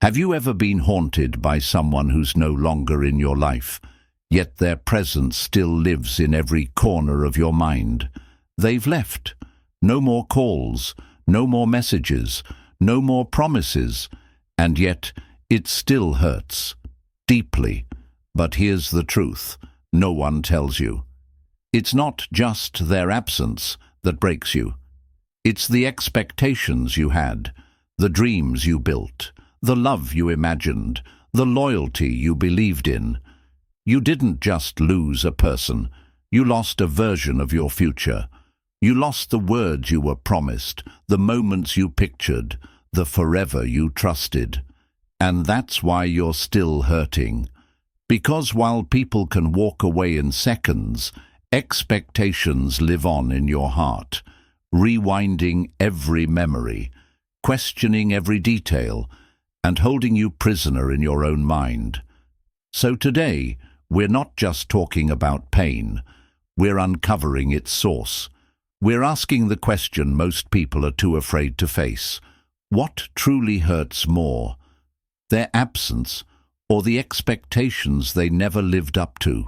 Have you ever been haunted by someone who's no longer in your life, yet their presence still lives in every corner of your mind? They've left. No more calls, no more messages, no more promises, and yet it still hurts. Deeply. But here's the truth. No one tells you. It's not just their absence that breaks you. It's the expectations you had, the dreams you built, the love you imagined, the loyalty you believed in. You didn't just lose a person. You lost a version of your future. You lost the words you were promised, the moments you pictured, the forever you trusted. And that's why you're still hurting. Because while people can walk away in seconds, expectations live on in your heart, rewinding every memory, questioning every detail, and holding you prisoner in your own mind. So today, we're not just talking about pain. We're uncovering its source. We're asking the question most people are too afraid to face. What truly hurts more? Their absence, or the expectations they never lived up to?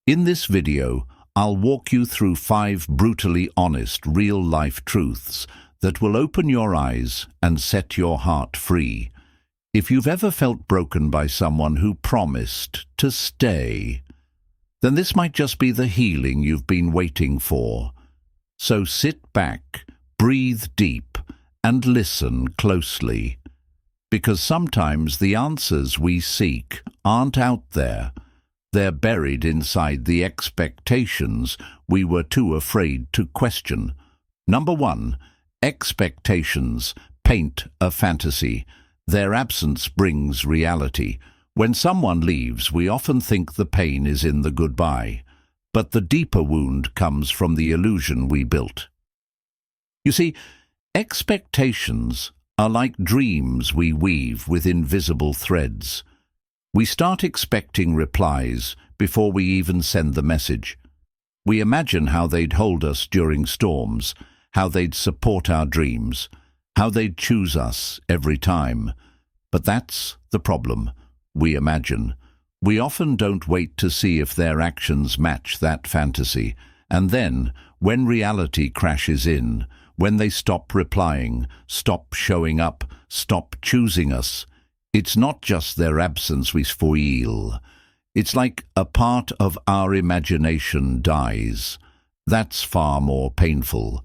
In this video, I'll walk you through 5 brutally honest, real-life truths that will open your eyes and set your heart free. If you've ever felt broken by someone who promised to stay, then this might just be the healing you've been waiting for. So sit back, breathe deep, and listen closely. Because sometimes the answers we seek aren't out there. They're buried inside the expectations we were too afraid to question. Number 1, expectations paint a fantasy. Their absence brings reality. When someone leaves, we often think the pain is in the goodbye. But the deeper wound comes from the illusion we built. You see, expectations are like dreams we weave with invisible threads. We start expecting replies before we even send the message. We imagine how they'd hold us during storms, how they'd support our dreams, how they'd choose us every time. But that's the problem. We imagine. We often don't wait to see if their actions match that fantasy. And then, when reality crashes in, when they stop replying, stop showing up, stop choosing us, it's not just their absence we feel. It's like a part of our imagination dies. That's far more painful.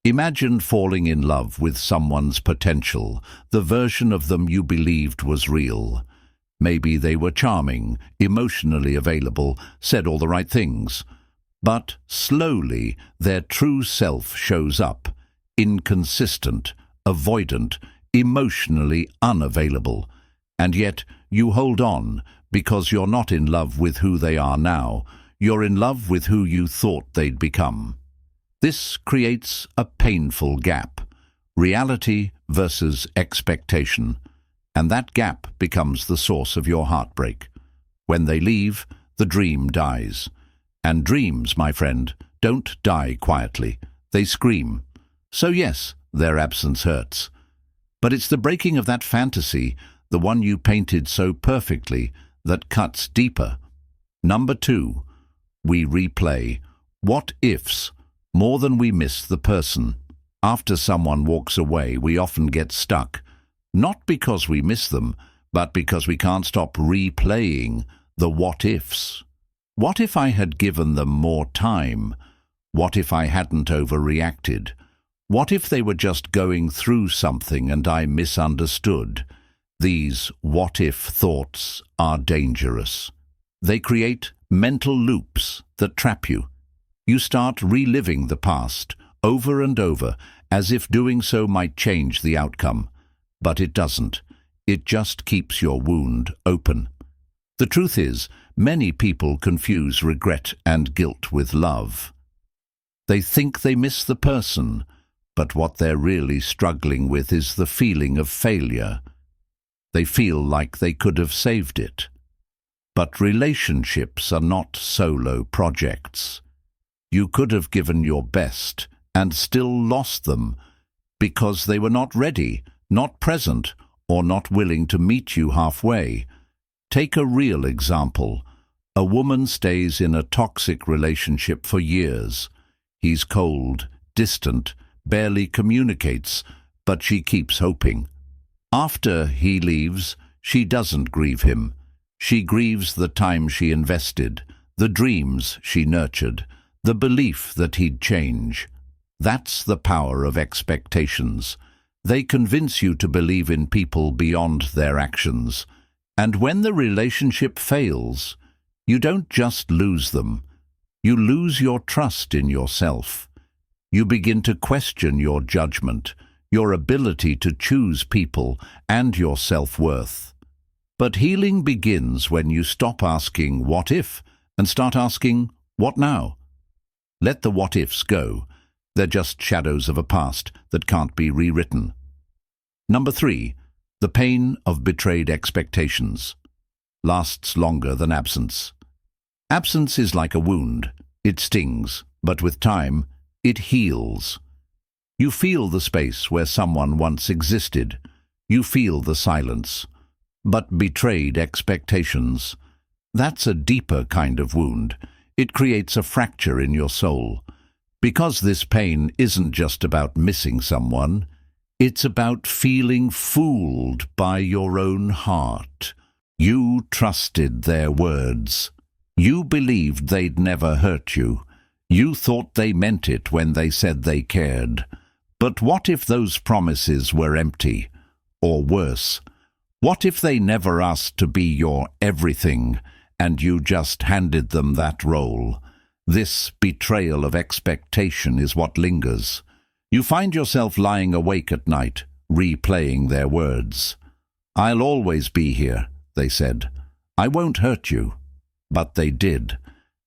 Imagine falling in love with someone's potential, the version of them you believed was real. Maybe they were charming, emotionally available, said all the right things. But slowly their true self shows up, inconsistent, avoidant, emotionally unavailable. And yet you hold on because you're not in love with who they are now. You're in love with who you thought they'd become. This creates a painful gap, reality versus expectation, and that gap becomes the source of your heartbreak. When they leave, the dream dies. And dreams, my friend, don't die quietly. They scream. So yes, their absence hurts. But it's the breaking of that fantasy, the one you painted so perfectly, that cuts deeper. Number 2, we replay what-ifs more than we miss the person. After someone walks away, we often get stuck, not because we miss them, but because we can't stop replaying the what-ifs. What if I had given them more time? What if I hadn't overreacted? What if they were just going through something and I misunderstood? These what-if thoughts are dangerous. They create mental loops that trap you. You start reliving the past over and over, as if doing so might change the outcome. But it doesn't. It just keeps your wound open. The truth is, many people confuse regret and guilt with love. They think they miss the person, but what they're really struggling with is the feeling of failure. They feel like they could have saved it. But relationships are not solo projects. You could have given your best and still lost them because they were not ready, not present, or not willing to meet you halfway. Take a real example. A woman stays in a toxic relationship for years. He's cold, distant, barely communicates, but she keeps hoping. After he leaves, she doesn't grieve him. She grieves the time she invested, the dreams she nurtured, the belief that he'd change. That's the power of expectations. They convince you to believe in people beyond their actions. And when the relationship fails, you don't just lose them. You lose your trust in yourself. You begin to question your judgment, your ability to choose people, and your self-worth. But healing begins when you stop asking, "What if?" and start asking, "What now?" Let the what-ifs go. They're just shadows of a past that can't be rewritten. Number 3, the pain of betrayed expectations lasts longer than absence. Absence is like a wound. It stings, but with time, it heals. You feel the space where someone once existed. You feel the silence. But betrayed expectations, that's a deeper kind of wound. It creates a fracture in your soul. Because this pain isn't just about missing someone, it's about feeling fooled by your own heart. You trusted their words. You believed they'd never hurt you. You thought they meant it when they said they cared. But what if those promises were empty? Or worse, what if they never asked to be your everything and you just handed them that role? This betrayal of expectation is what lingers. You find yourself lying awake at night, replaying their words. "I'll always be here," they said. "I won't hurt you." But they did.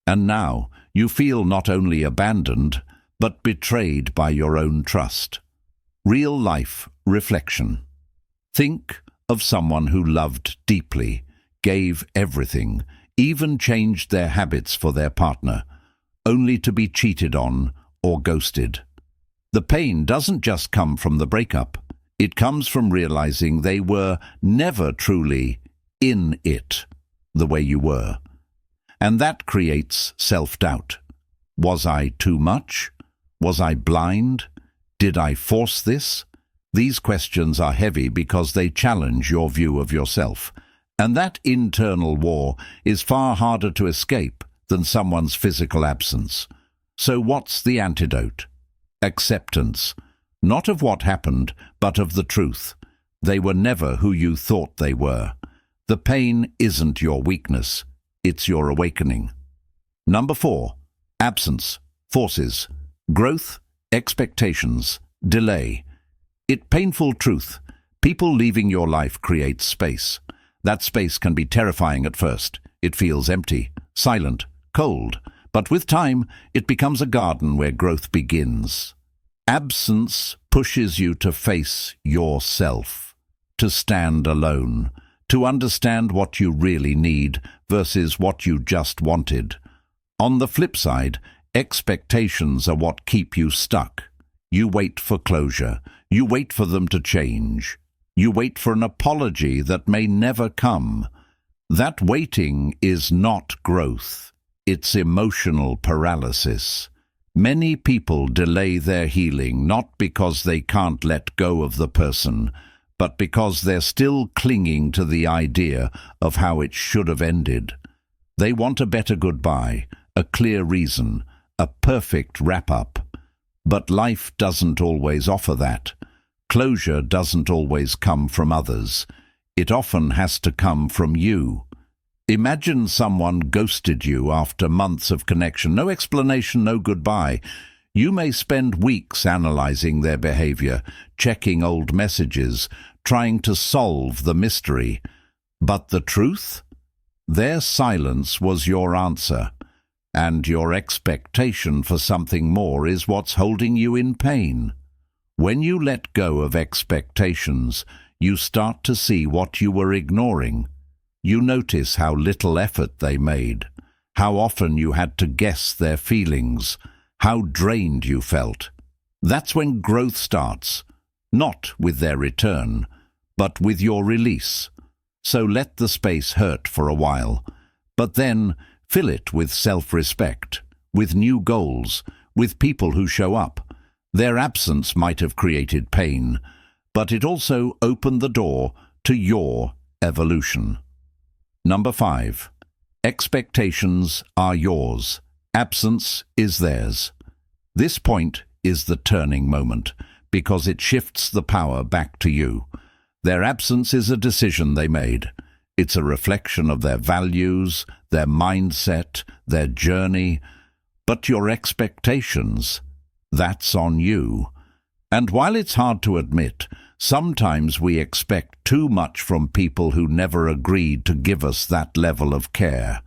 And now you feel not only abandoned, but betrayed by your own trust. Real life reflection. Think of someone who loved deeply, gave everything, even changed their habits for their partner, only to be cheated on or ghosted. The pain doesn't just come from the breakup. It comes from realizing they were never truly in it the way you were. And that creates self-doubt. Was I too much? Was I blind? Did I force this? These questions are heavy because they challenge your view of yourself. And that internal war is far harder to escape than someone's physical absence. So what's the antidote? Acceptance. Not of what happened, but of the truth. They were never who you thought they were. The pain isn't your weakness. It's your awakening. Number 4, absence, forces, growth, expectations, delay. It's painful truth. People leaving your life creates space. That space can be terrifying at first. It feels empty, silent, cold. But with time, it becomes a garden where growth begins. Absence pushes you to face yourself, to stand alone, to understand what you really need versus what you just wanted. On the flip side, expectations are what keep you stuck. You wait for closure. You wait for them to change. You wait for an apology that may never come. That waiting is not growth. It's emotional paralysis. Many people delay their healing not because they can't let go of the person, but because they're still clinging to the idea of how it should have ended. They want a better goodbye, a clear reason, a perfect wrap-up. But life doesn't always offer that. Closure doesn't always come from others. It often has to come from you. Imagine someone ghosted you after months of connection. No explanation, no goodbye. You may spend weeks analyzing their behavior, checking old messages, trying to solve the mystery. But the truth? Their silence was your answer, and your expectation for something more is what's holding you in pain. When you let go of expectations, you start to see what you were ignoring. You notice how little effort they made, how often you had to guess their feelings, how drained you felt. That's when growth starts, not with their return, but with your release. So let the space hurt for a while, but then fill it with self-respect, with new goals, with people who show up. Their absence might have created pain, but it also opened the door to your evolution. Number 5. Expectations are yours. Absence is theirs. This point is the turning moment, because it shifts the power back to you. Their absence is a decision they made. It's a reflection of their values, their mindset, their journey. But your expectations, that's on you. And while it's hard to admit, sometimes we expect too much from people who never agreed to give us that level of care.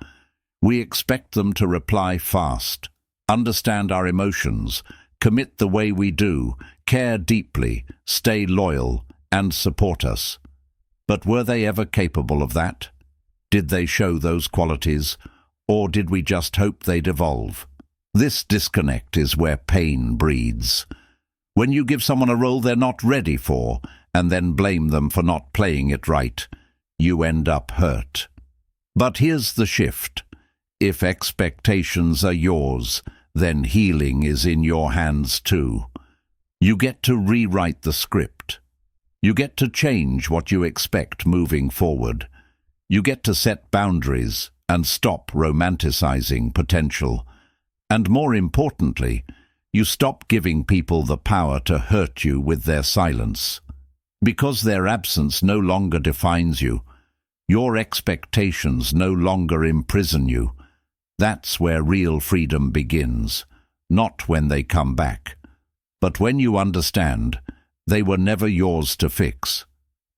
We expect them to reply fast, understand our emotions, commit the way we do, care deeply, stay loyal, and support us. But were they ever capable of that? Did they show those qualities, or did we just hope they'd evolve? This disconnect is where pain breeds. When you give someone a role they're not ready for, and then blame them for not playing it right, you end up hurt. But here's the shift. If expectations are yours, then healing is in your hands too. You get to rewrite the script. You get to change what you expect moving forward. You get to set boundaries and stop romanticizing potential. And more importantly, you stop giving people the power to hurt you with their silence. Because their absence no longer defines you, your expectations no longer imprison you. That's where real freedom begins, not when they come back, but when you understand they were never yours to fix,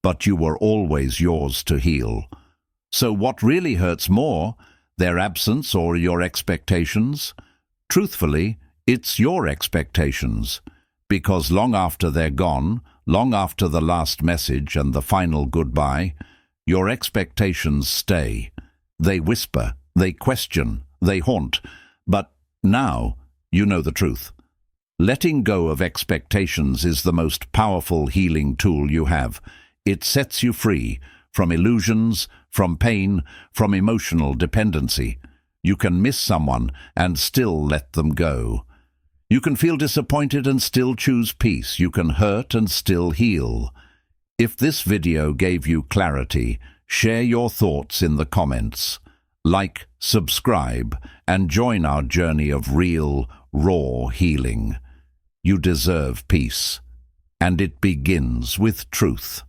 but you were always yours to heal. So what really hurts more, their absence or your expectations? Truthfully, it's your expectations, because long after they're gone, long after the last message and the final goodbye, your expectations stay. They whisper, they question, they haunt, but now you know the truth. Letting go of expectations is the most powerful healing tool you have. It sets you free from illusions, from pain, from emotional dependency. You can miss someone and still let them go. You can feel disappointed and still choose peace. You can hurt and still heal. If this video gave you clarity, share your thoughts in the comments. Like, subscribe, and join our journey of real, raw healing. You deserve peace, and it begins with truth.